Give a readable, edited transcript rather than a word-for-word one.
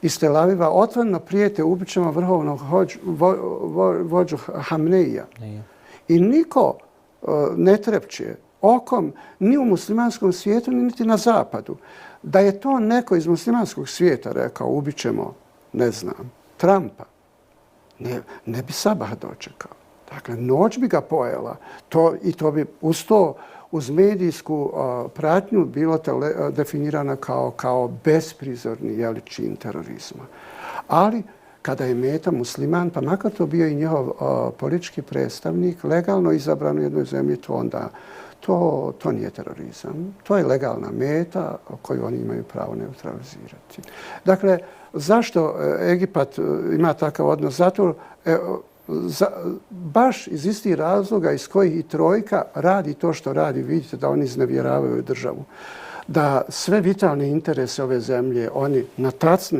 iz Tel Aviva otvoreno prijete ubićemo vrhovnog vođu Hamneija. I niko ne trepće okom ni u muslimanskom svijetu, niti na zapadu. Da je to neko iz muslimanskog svijeta rekao ubićemo, ne znam, Trumpa, ne bi sabah dočekao. Dakle, noć bi ga pojela. I to bi uz medijsku pratnju bilo definirano kao besprizorni čin terorizma. Ali kada je meta musliman, pa makar to bio i njihov politički predstavnik, legalno izabran u jednoj zemlji, to nije terorizam. To je legalna meta koju oni imaju pravo neutralizirati. Dakle, zašto Egipat ima takav odnos? Zato baš iz istih razloga iz kojih i trojka radi to što radi. Vidite da oni iznevjeravaju državu. Da sve vitalne interese ove zemlje oni na tacnu